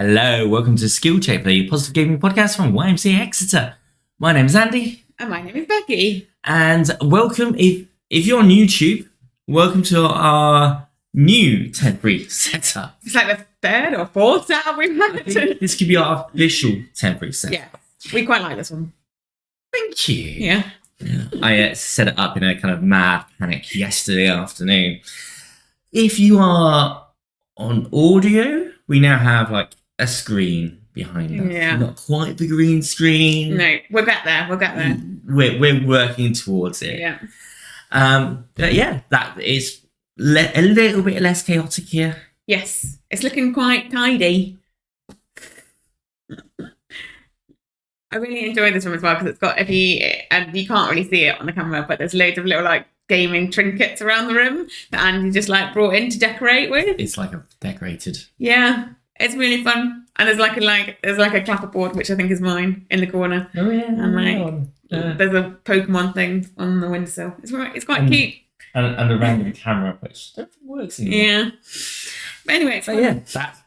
Hello, welcome to Skill Check, the positive gaming podcast from YMCA Exeter. My name is Andy. And my name is Becky. And welcome, if you're on YouTube, welcome to our new temporary setup. It's like the third or fourth setup we've had. This could be our official temporary setup. Yeah, we quite like this one. Thank you. Yeah. I set it up in a kind of mad panic yesterday afternoon. If you are on audio, we now have like a screen behind us. Yeah. Not quite the green screen. No, we'll get there. We're working towards it. Yeah. But yeah, that is a little bit less chaotic here. Yes, it's looking quite tidy. I really enjoy this room as well because it's got and you can't really see it on the camera, but there's loads of little like gaming trinkets around the room that Andy just like brought in to decorate with. It's like a decorated. Yeah, it's really fun. And there's like a clapperboard, which I think is mine, in the corner. Oh yeah. And there's a Pokemon thing on the windowsill. It's quite cute. And a random camera, which don't think works anymore. Yeah. But anyway,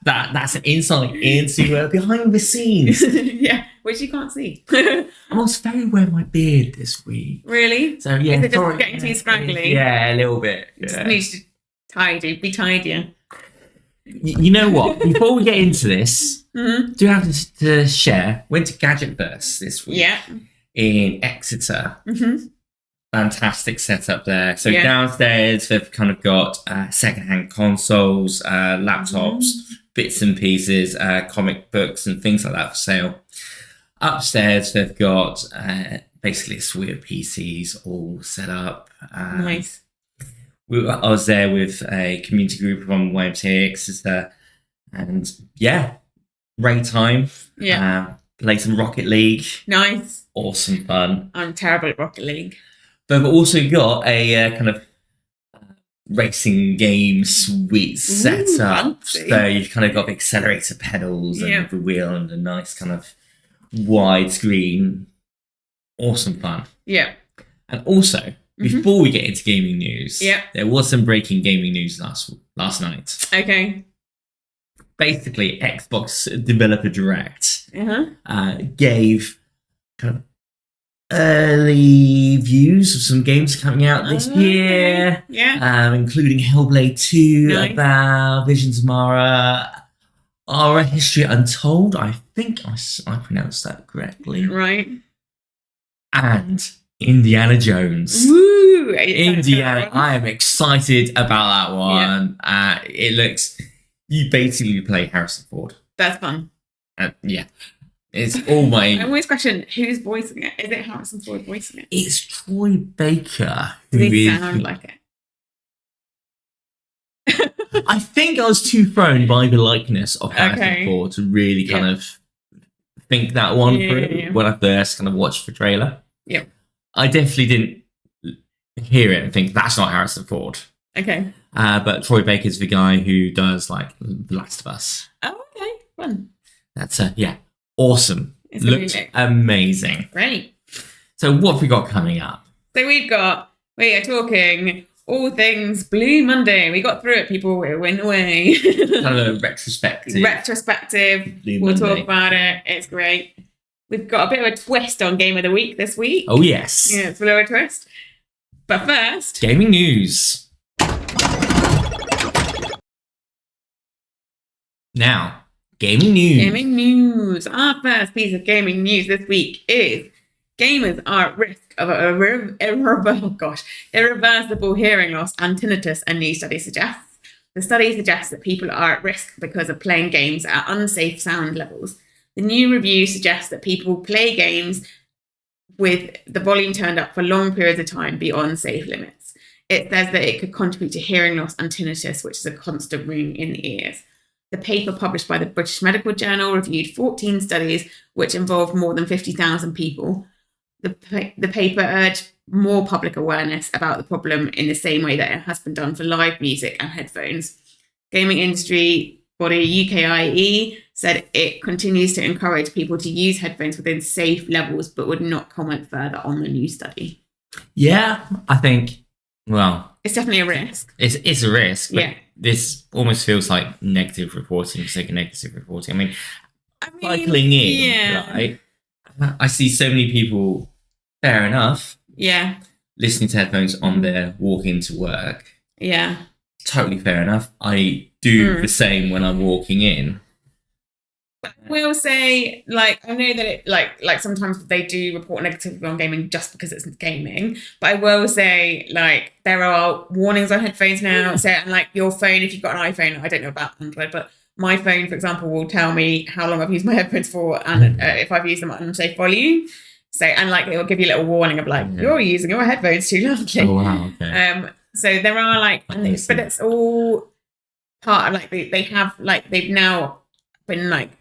that's an insight into behind the scenes. Yeah, which you can't see. I was very aware of my beard this week. Really? So yeah, is it just getting too scraggly? Yeah, a little bit. It just needs to be tidier. You know what? Before we get into this, do have to share. Went to Gadgetverse this week. Yeah. In Exeter. Mm-hmm. Fantastic setup there. So downstairs they've kind of got secondhand consoles, laptops, bits and pieces, comic books and things like that for sale. Upstairs they've got basically a suite of PCs all set up. Nice. I was there with a community group from YMCA Exeter, and yeah, great time. Yeah. Play some Rocket League. Nice. Awesome fun. I'm terrible at Rocket League. But we've also got a kind of racing game suite set up. Fancy. So you've kind of got the accelerator pedals and the wheel and a nice kind of wide screen. Awesome fun. Yeah. And also, before we get into gaming news, there was some breaking gaming news last night. Okay. Basically, Xbox Developer Direct gave kind of early views of some games coming out this year. Yeah. Including Hellblade 2, about Visions of Mara, Aura History Untold. I think I pronounced that correctly. Right. And Indiana Jones. Woo! Indiana, I am excited about that one. Yeah. It looks, you basically play Harrison Ford. That's fun. Yeah. It's all my... I always question who's voicing it. Is it Harrison Ford voicing it? It's Troy Baker. Does he sound like it? I think I was too thrown by the likeness of Harrison Ford to really kind of think that one through when I first kind of watched the trailer. Yeah. I definitely didn't hear it and think that's not Harrison Ford. Okay. But Troy Baker's the guy who does like The Last of Us. Oh, okay. Fun. That's awesome. It's looks amazing. Great. So what have we got coming up? So we are talking all things Blue Monday. We got through it, people. It went away. Kind of a retrospective. We'll talk about it. It's great. We've got a bit of a twist on Game of the Week this week. Oh, yes. Yeah, it's a bit of a twist. But first... Gaming news. Now, gaming news. Gaming news. Our first piece of gaming news this week is gamers are at risk of irreversible hearing loss and tinnitus, a new study suggests. The study suggests that people are at risk because of playing games at unsafe sound levels. The new review suggests that people play games with the volume turned up for long periods of time beyond safe limits. It says that it could contribute to hearing loss and tinnitus, which is a constant ringing in the ears. The paper published by the British Medical Journal reviewed 14 studies which involved more than 50,000 people. The paper urged more public awareness about the problem in the same way that it has been done for live music and headphones. Gaming industry body UKIE said it continues to encourage people to use headphones within safe levels, but would not comment further on the new study. Yeah, I think, well, It's definitely a risk. It's a risk. But Yeah. this almost feels like negative reporting for sake of negative reporting. I mean, cycling in, right? I see so many people. Fair enough. Yeah. Listening to headphones on their walk into work. Yeah. Totally fair enough. I do the same when I'm walking in. I will say, like, I know that it, like sometimes they do report negatively on gaming just because it's gaming. But I will say, like, there are warnings on headphones now. So, and like your phone, if you've got an iPhone, I don't know about Android, but my phone, for example, will tell me how long I've used my headphones for and if I've used them at unsafe volume. So, and like it will give you a little warning of like, you're using your headphones too loudly. Oh, wow. Okay. So there are like, but it's all part of like they have like they've now been like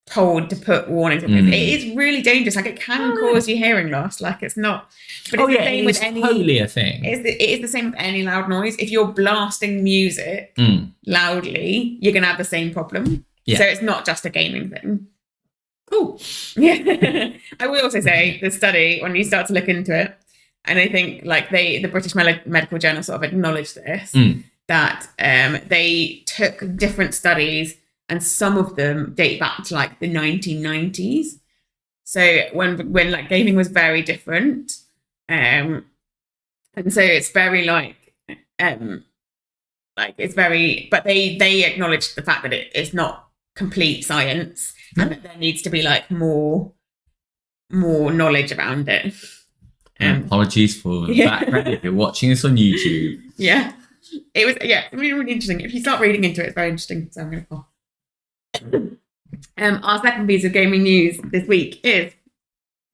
told to put warnings on it is really dangerous. Like it can cause you hearing loss. Like it's not. But it's the same with any. Totally a thing. It is the same with any loud noise. If you're blasting music loudly, you're gonna have the same problem. Yeah. So it's not just a gaming thing. Cool. Yeah. I will also say the study, when you start to look into it, and I think like the British Medical Journal sort of acknowledged this, that they took different studies and some of them date back to like the 1990s. So when like gaming was very different. And so it's very like it's very, but they acknowledged the fact that it's not complete science and that there needs to be like more knowledge around it. Apologies for the background if you're watching this on YouTube. Yeah. It was really, really interesting. If you start reading into it, it's very interesting. So I'm gonna call. Our second piece of gaming news this week is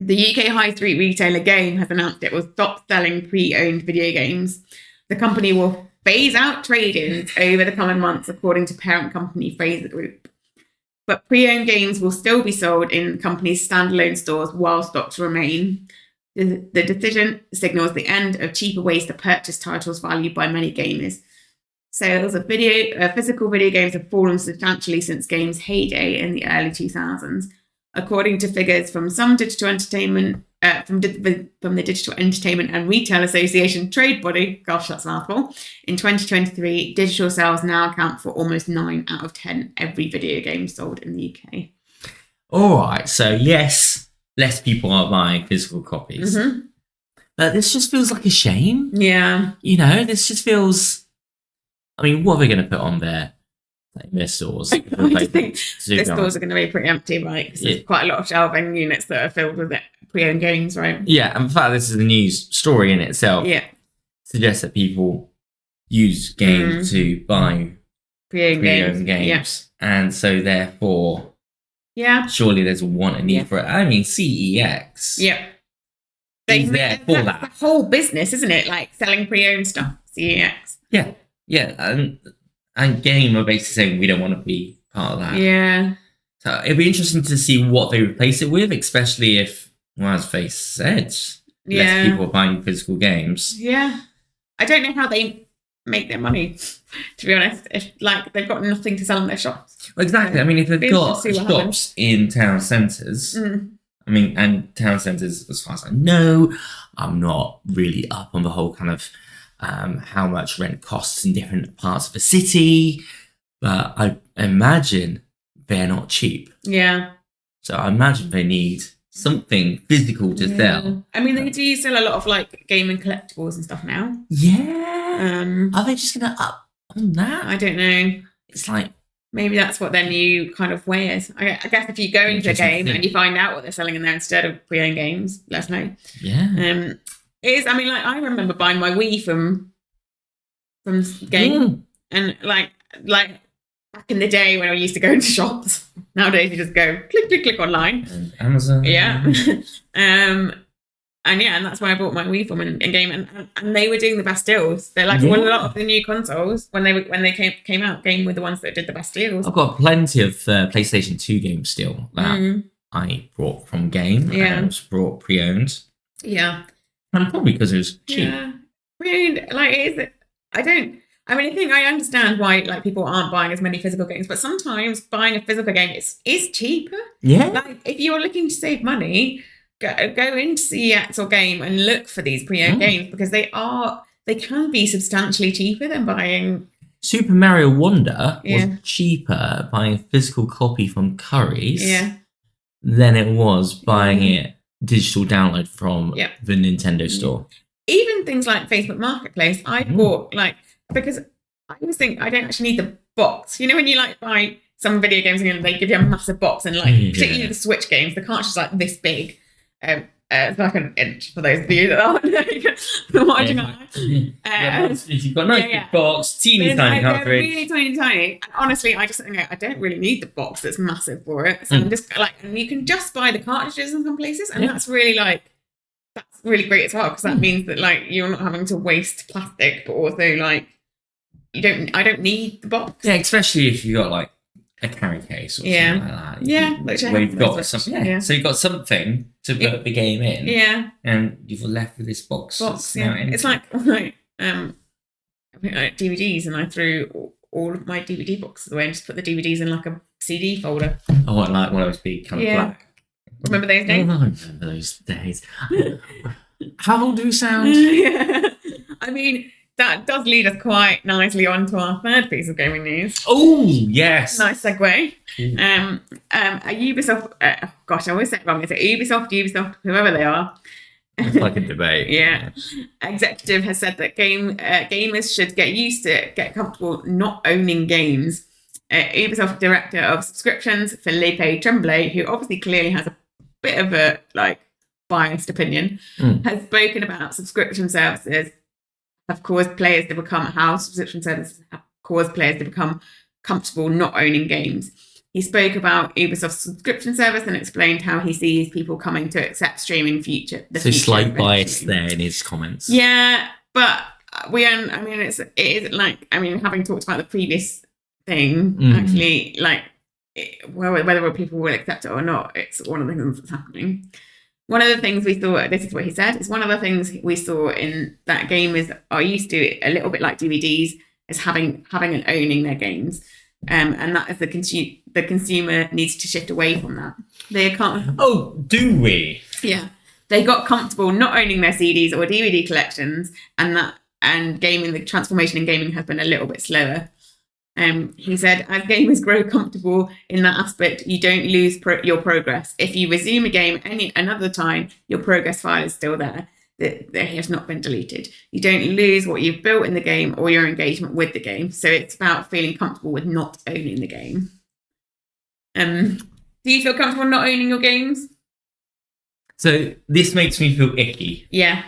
the UK high street retailer Game has announced it will stop selling pre-owned video games. The company will phase out trade-ins over the coming months, according to parent company Fraser Group. But pre-owned games will still be sold in the company's standalone stores while stocks remain. The decision signals the end of cheaper ways to purchase titles valued by many gamers. Sales of physical video games have fallen substantially since games' heyday in the early 2000s. According to figures from some digital entertainment, from the Digital Entertainment and Retail Association trade body, gosh, that's a mouthful, in 2023, digital sales now account for almost 9 out of 10 every video game sold in the UK. All right, so yes, less people are buying physical copies. But this just feels like a shame. Yeah. You know, this just feels... I mean, what are they going to put on their stores? I think the stores are going to be pretty empty, right? Because there's quite a lot of shelving units that are filled with pre-owned games, right? Yeah, and in fact, this is a news story in itself. Yeah. Suggests that people use games to buy pre-owned games. Yeah. And so therefore, surely there's a want and need for it. I mean, CEX. Yeah. Is there for that. The whole business, isn't it? Like selling pre-owned stuff, CEX. Yeah. Yeah, and Game are basically saying we don't want to be part of that. Yeah. So it'd be interesting to see what they replace it with, especially if, well, as Faith said, less people are buying physical games. Yeah. I don't know how they make their money, to be honest. If like they've got nothing to sell in their shops. Well, exactly. I mean, if they've got shops in town centres, I mean, and town centres, as far as I know, I'm not really up on the whole kind of how much rent costs in different parts of the city, but I imagine they're not cheap. Yeah. So I imagine they need something physical to sell. I mean, they do sell a lot of like gaming collectibles and stuff now. Yeah. Are they just going to up on that? I don't know. It's like... Maybe that's what their new kind of way is. I guess if you go into a game and you find out what they're selling in there instead of pre-owned games, let us know. Yeah. It is. I mean, like I remember buying my Wii from Game, and like back in the day when I used to go into shops. Nowadays you just go click online. And Amazon. Yeah. And that's where I bought my Wii from in Game, and they were doing the best deals. They're like a lot of the new consoles when they came out. Game were the ones that did the best deals. I've got plenty of PlayStation 2 games still that I brought from Game. Yeah, and was brought pre-owned. Yeah. And probably because it was cheap. Yeah. Really, I think I understand why like people aren't buying as many physical games, but sometimes buying a physical game is cheaper. Yeah. Like if you're looking to save money, go into CEX or Game and look for these pre-owned games because they are they can be substantially cheaper than buying. Super Mario Wonder was cheaper buying a physical copy from Curry's than it was buying it digital download from the Nintendo store. Even things like Facebook Marketplace, I bought because I always think I don't actually need the box. You know, when you buy some video games and they give you a massive box, and particularly the Switch games, the cartridge is this big. It's like an inch for those of you that aren't watching you've got a nice big box, teeny tiny cartridge. Really tiny. And honestly, I just think I don't really need the box that's massive for it. So I'm just and you can just buy the cartridges in some places, and that's really that's really great as well, because that means that you're not having to waste plastic, but also I don't need the box. Yeah, especially if you got a carry case or something like that. Where you've got something. So you've got something to put the game in. Yeah. And you've left with this box. It's like DVDs, and I threw all of my DVD boxes away and just put the DVDs in a CD folder. Oh, I like one of those big kind of black. Remember those days? Oh, I remember those days. How old do we sound? I mean, that does lead us quite nicely on to our third piece of gaming news. Oh, yes. Nice segue. A Ubisoft, I always say it wrong. Is it Ubisoft, whoever they are? It's like a debate. Executive has said that gamers should get comfortable not owning games. Ubisoft director of subscriptions, Felipe Tremblay, who obviously clearly has a bit of a biased opinion, has spoken about subscription services have caused players to become comfortable not owning games. He spoke about Ubisoft's subscription service and explained how he sees people coming to accept streaming future. Slight bias there in his comments. Yeah, but having talked about the previous thing, actually, whether people will accept it or not, it's one of the things that's happening. One of the things we saw, this is what he said, is one of the things we saw in that gamers are used to, a little bit like DVDs, is having and owning their games. And that is the consumer needs to shift away from that. They can't. Oh, do we? Yeah. They got comfortable not owning their CDs or DVD collections, and the transformation in gaming has been a little bit slower. He said, as gamers grow comfortable in that aspect, you don't lose your progress. If you resume a game another time, your progress file is still there. It has not been deleted. You don't lose what you've built in the game or your engagement with the game. So it's about feeling comfortable with not owning the game. Do you feel comfortable not owning your games? So this makes me feel icky. Yeah.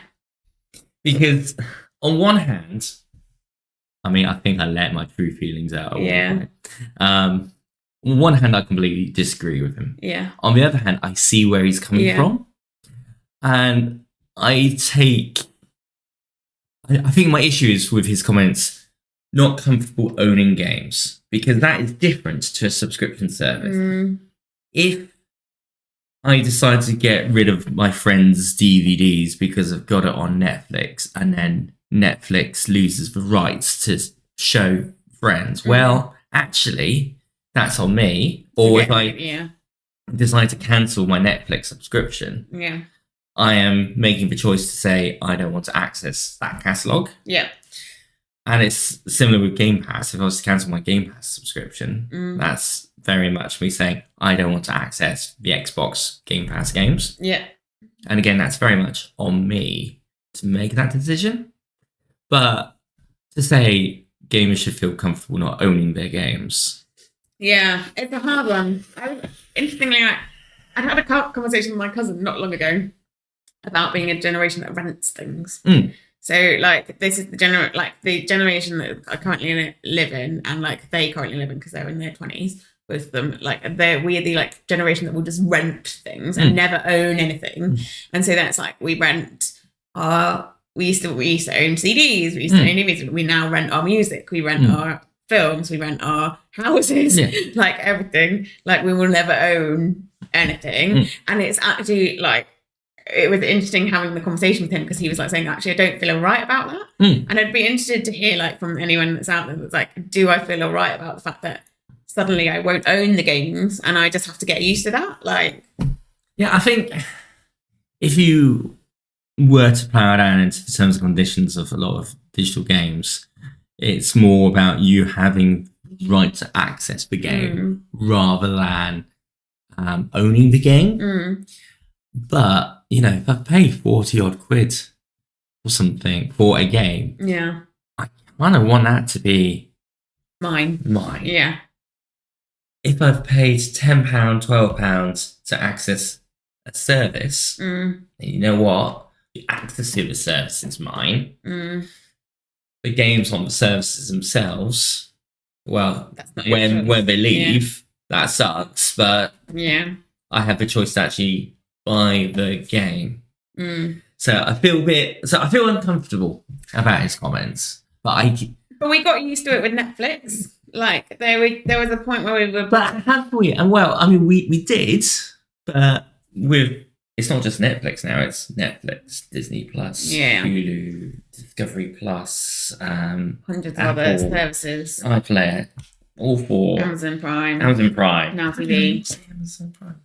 Because on one hand, I think I let my true feelings out. On one hand, I completely disagree with him. Yeah. On the other hand, I see where he's coming from. And I think my issue is with his comments, not comfortable owning games, because that is different to a subscription service. If I decide to get rid of my friend's DVDs because I've got it on Netflix, and then Netflix loses the rights to show friends, well, actually, that's on me. Or if I decide to cancel my Netflix subscription, I am making the choice to say I don't want to access that catalogue. Yeah. And it's similar with Game Pass. If I was to cancel my Game Pass subscription, that's very much me saying I don't want to access the Xbox Game Pass games. Yeah. And again, that's very much on me to make that decision. But to say gamers should feel comfortable not owning their games. Yeah, it's a hard one. Interestingly, I had a conversation with my cousin not long ago about being a generation that rents things. So this is the generation that I currently live in, and they currently live in because they're in their 20s. Both of them, we're the generation that will just rent things and never own anything. And so that's we rent our. We used to own CDs. We used to own DVDs. We now rent our music. We rent our films. We rent our houses. Everything. We will never own anything. And it's actually it was interesting having the conversation with him, because he was saying, actually, I don't feel all right about that. And I'd be interested to hear from anyone that's out there that's do I feel all right about the fact that suddenly I won't own the games and I just have to get used to that? Yeah, I think if you were to plow down into the terms and conditions of a lot of digital games. It's more about you having right to access the game rather than owning the game. But, you know, if I pay 40 odd quid or something for a game, I kind of want that to be mine. Yeah. If I've paid £10, £12 to access a service, you know what? The access to the service is mine. The games on the services themselves, well, when they leave, that sucks. But I have the choice to actually buy the game. So I feel uncomfortable about his comments. But we got used to it with Netflix. Like there was a point where we were. But have we? And well, I mean, we did, but it's not just Netflix now. It's Netflix, Disney Plus, Hulu, Discovery Plus, hundreds of other services. iPlayer, all four. Amazon Prime, Now TV, Amazon Prime.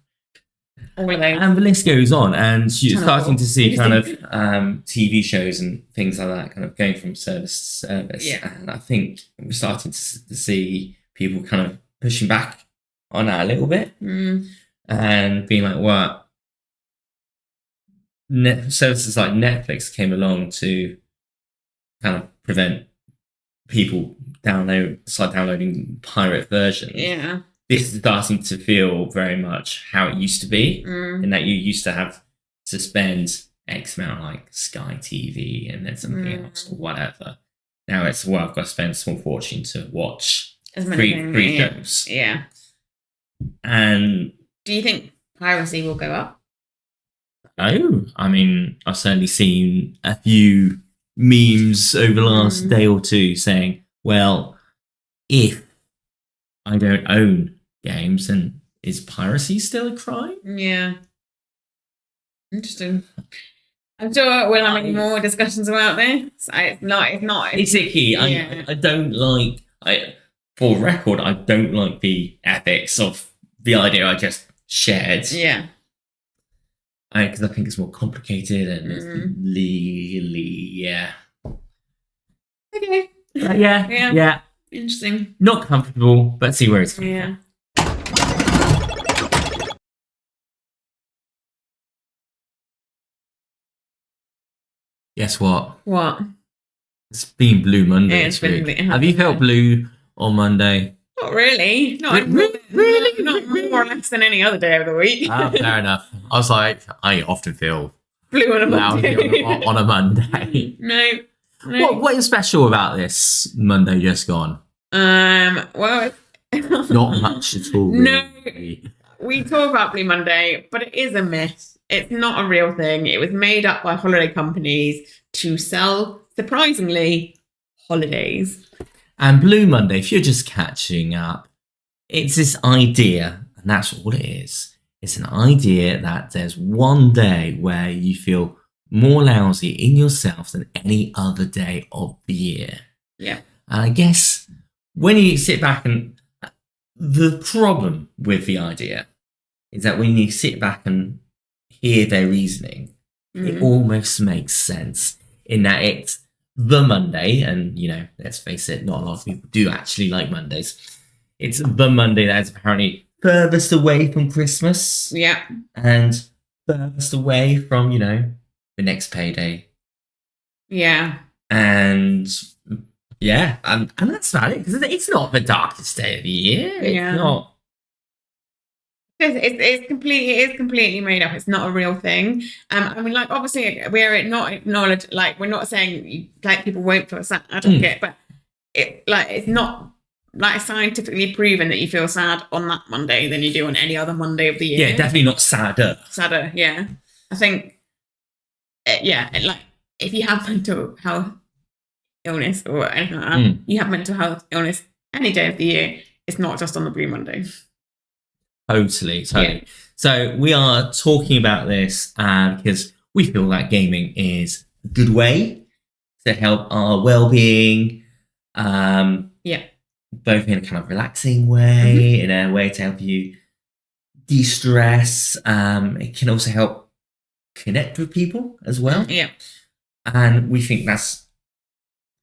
All of those. And the list goes on, and you're starting to see kind of TV shows and things like that kind of going from service to service. And I think we're starting to see people kind of pushing back on that a little bit and being like, what? Services like Netflix came along to kind of prevent people downloading pirate versions. This is starting to feel very much how it used to be, in that you used to have to spend X amount like Sky TV and then something else or whatever. Now it's, well, I've got to spend a small fortune to watch free shows. And do you think piracy will go up? Oh, I mean, I've certainly seen a few memes over the last day or two saying, well, if I don't own games, then is piracy still a crime? Interesting. I'm sure we'll have more discussions about this. It's not. It's icky. I don't like. For record, I don't like the ethics of the idea I just shared. Because I think it's more complicated and it's legally, Okay. Yeah. Interesting. Not comfortable, but see where it's coming from. Guess what? What? It's been Blue Monday this week. Have you felt blue on Monday? Not really. Not really? Not more or less than any other day of the week. Fair enough. I was like, I often feel blue on a Monday. on a Monday. No. What is special about this Monday just gone? Well, not much at all. Really. No, we talk about Blue Monday, but it is a myth. It's not a real thing. It was made up by holiday companies to sell, surprisingly, holidays. And Blue Monday, if you're just catching up, it's this idea, and that's all it is. It's an idea that there's one day where you feel more lousy in yourself than any other day of the year. And I guess when you sit back and the problem with the idea is that when you sit back and hear their reasoning, it almost makes sense in that it's the Monday, and you know, let's face it, not a lot of people do actually like Mondays. It's the Monday that is apparently furthest away from Christmas. And furthest away from, you know, the next payday. And that's about it, because it's not the darkest day of the year. It's not. It's completely made up. It's not a real thing. I mean, like, obviously we're not acknowledged. Like, we're not saying like people won't feel sad. I don't get, but it's not like scientifically proven that you feel sad on that Monday than you do on any other Monday of the year. Yeah, definitely not sadder. Yeah. I think. Like if you have mental health illness or anything like that, you have mental health illness any day of the year. It's not just on the Blue Monday. Totally. So we are talking about this because we feel that gaming is a good way to help our well-being. Both in a kind of relaxing way, in a way to help you de-stress. It can also help connect with people as well. Yeah. And we think that's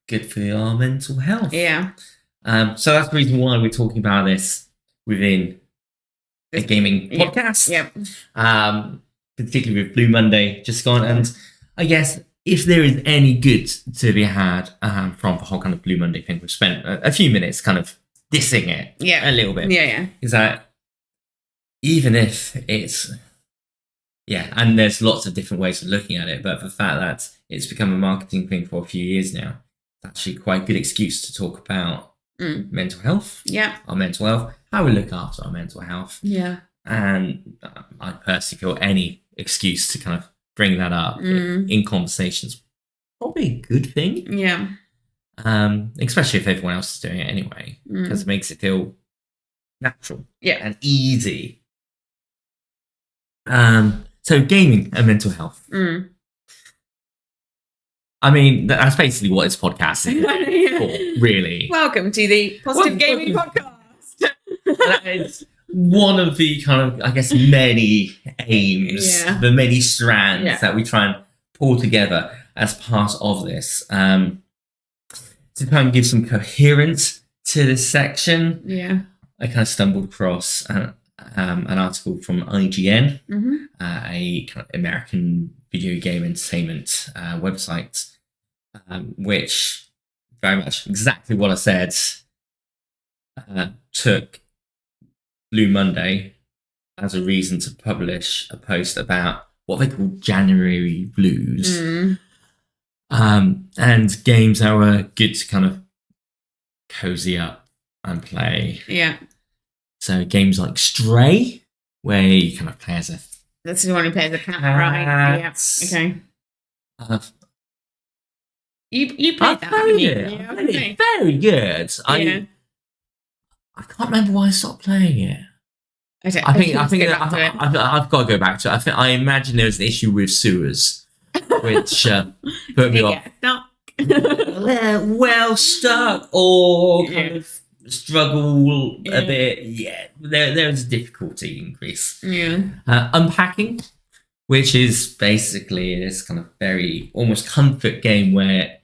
good for our mental health. Yeah. So that's the reason why we're talking about this within a gaming podcast. Yep. Particularly with Blue Monday just gone. And I guess if there is any good to be had from the whole kind of Blue Monday thing, we've spent a few minutes kind of dissing it a little bit. Yeah. Is that even if it's... Yeah, and there's lots of different ways of looking at it, but the fact that it's become a marketing thing for a few years now, it's actually quite a good excuse to talk about mental health. Yeah. Our mental health, how we look after our mental health. Yeah. And I personally feel any excuse to kind of bring that up in conversations probably a good thing. Yeah. Especially if everyone else is doing it anyway, because it makes it feel natural and easy. So gaming and mental health. I mean, that's basically what this podcast is for, really. Welcome to the Positive Gaming Podcast. That is one of the kind of, I guess, many aims, the many strands that we try and pull together as part of this. To try and give some coherence to this section, I kind of stumbled across an article from IGN, a kind of American video game entertainment website, which very much exactly what I said, took Blue Monday as a reason to publish a post about what they call January blues, and games that were good to kind of cozy up and play. Yeah. So games like Stray, where you kind of play as a... That's the one who plays a cat, right? Yeah. Okay. You played that, haven't you? Yeah, okay. Very good. I can't remember why I stopped playing it. I think I've got to go back to it. I imagine there was an issue with sewers, which put me off. Well, stuck or kind of struggle a bit. Yeah, there's a difficulty increase. Yeah. Unpacking, which is basically this kind of very almost comfort game where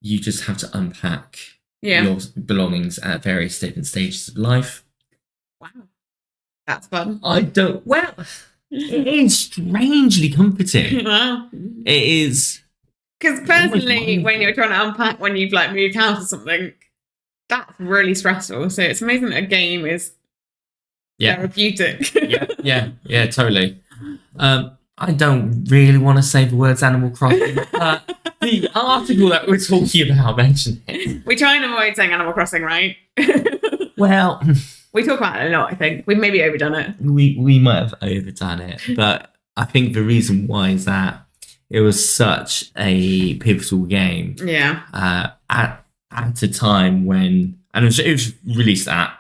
you just have to unpack your belongings at various different stages of life. Wow. That's fun. It is strangely comforting. Wow. It is. Because personally, when you're trying to unpack when you've like moved house or something, that's really stressful. So it's amazing that a game is therapeutic. yeah, totally. I don't really want to say the words Animal Crossing, but the article that we're talking about mentioned it. We try and avoid saying Animal Crossing, right? Well, we talk about it a lot, I think. We've maybe overdone it. We might have overdone it, but I think the reason why is that it was such a pivotal game. Yeah. At a time when... And it was released at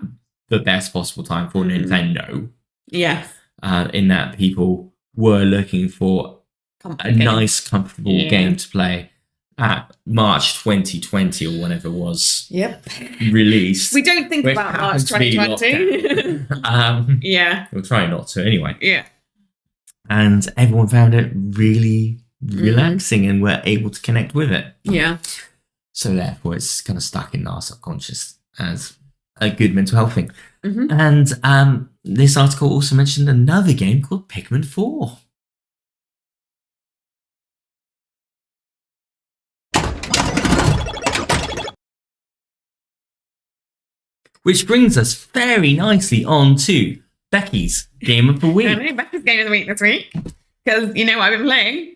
the best possible time for Nintendo. Yeah. In that people were looking for a nice, comfortable game to play at March 2020 or whenever it was released. We don't think about March 2020. We'll try not to anyway. Yeah. And everyone found it really relaxing and were able to connect with it. Yeah. So therefore it's kind of stuck in our subconscious as a good mental health thing. And this article also mentioned another game called Pikmin 4. Which brings us very nicely on to Becky's Game of the Week. I know, Becky's Game of the Week this week. Because you know what I've been playing?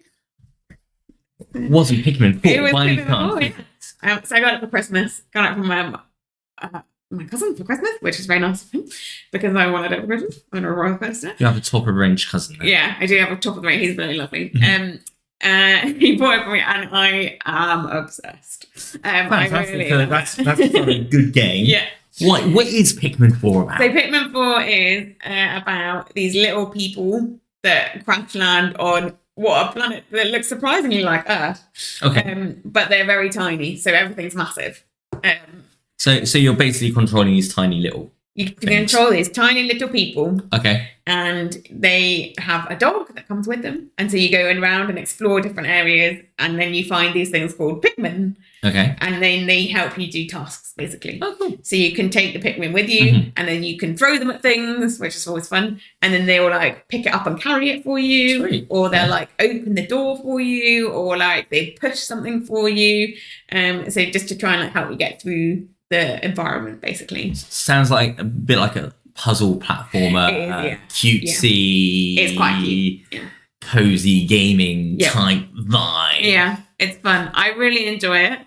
Wasn't Pikmin 4. It was Pikmin 4, yeah. So I got it for Christmas. Got it from my cousin for Christmas, which is very nice of him. Because I wanted it for Christmas. I'm a royal coaster. You have a top-of-the-range cousin then. Yeah, I do have a top-of-the-range. He's really lovely. He bought it for me and I am obsessed. Fantastic. That's a good game. Yeah. What is Pikmin 4 about? So Pikmin 4 is about these little people that crash land on a planet that looks surprisingly like Earth. Okay. But they're very tiny, so everything's massive. So you're basically controlling these tiny little You can control these tiny little people. Okay. And they have a dog that comes with them. And so you go around and explore different areas and then you find these things called Pikmin. Okay. And then they help you do tasks, basically. Oh, cool. So you can take the Pikmin with you, and then you can throw them at things, which is always fun. And then they will like pick it up and carry it for you, Sweet. or they'll like open the door for you, or like they push something for you. So just to try and like help you get through the environment, basically. Sounds like a bit like a puzzle platformer, cutesy. It's quite cute. Yeah. Cozy gaming type vibe. Yeah, it's fun. I really enjoy it.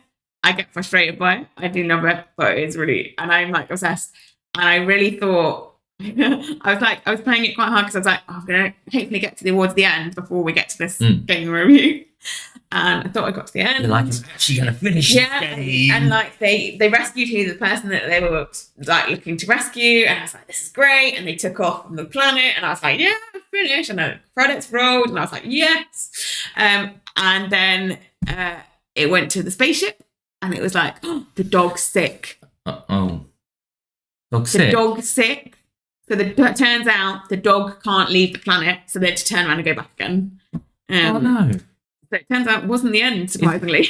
I get frustrated by it. I do love it, but it's really, and I'm like obsessed. And I really thought, I was playing it quite hard because I was like, I'm going to hopefully get towards the end before we get to this game review. And I thought I got to the end. You're like, I'm actually going to finish this game. And like they rescued who the person that they were like looking to rescue. And I was like, this is great. And they took off from the planet. And I was like, yeah, I'm finished. And the credits rolled. And I was like, yes. And then it went to the spaceship. And it was like, oh, the dog's sick. Dog's sick? The dog's sick. So it turns out the dog can't leave the planet. So they had to turn around and go back again. Oh, no. So it turns out it wasn't the end, surprisingly.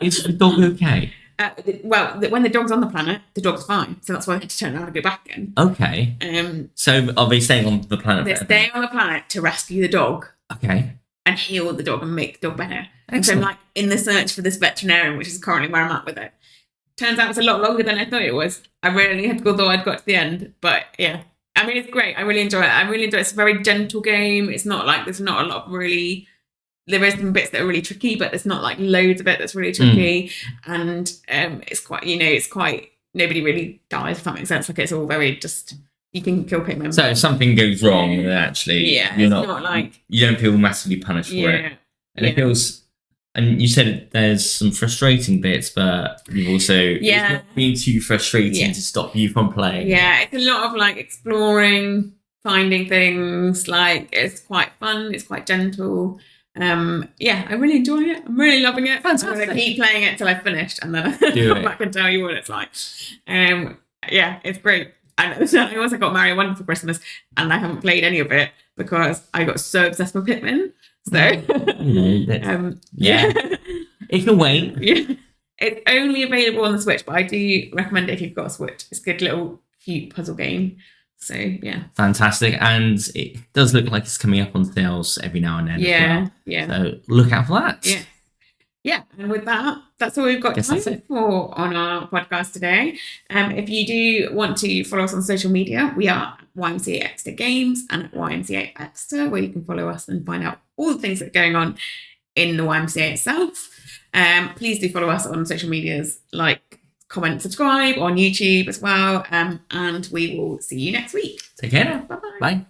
Is the dog okay? When the dog's on the planet, the dog's fine. So that's why they had to turn around and go back again. Okay. So are they staying on the planet? They're staying on the planet to rescue the dog. Okay. And heal the dog and make the dog better. Excellent. And so I'm like in the search for this veterinarian, which is currently where I'm at with it. Turns out it's a lot longer than I thought it was. I really had to go, I'd got to the end. But yeah, I mean, it's great. I really enjoy it. It's a very gentle game. It's not like there's not a lot of really... There is some bits that are really tricky, but there's not like loads of it that's really tricky. And it's quite, nobody really dies, if that makes sense. Like it's all very just, you can kill Pikmin. So if something goes wrong, actually, you're not like, you don't feel massively punished for it. And it feels, and you said there's some frustrating bits, but you've also, it's not being too frustrating to stop you from playing. Yeah, it's a lot of like exploring, finding things, like it's quite fun, it's quite gentle. I really enjoy it. I'm really loving it. Fantastic. I'm going to keep playing it till I've finished and then I'll come back and tell you what it's like. It's great. And I also got Mario Wonder for Christmas and I haven't played any of it because I got so obsessed with Pikmin. So, it can wait. Yeah. It's only available on the Switch, but I do recommend it if you've got a Switch. It's a good little cute puzzle game. So yeah, fantastic, and it does look like it's coming up on sales every now and then. So look out for that. Yeah. And with that, that's all we've got time for on our podcast today. If you do want to follow us on social media, we are at YMCA Exeter Games and at YMCA Exeter, where you can follow us and find out all the things that are going on in the YMCA itself. Please do follow us on social medias, like comment, subscribe on YouTube as well. And we will see you next week. Take care. Bye-bye. Bye.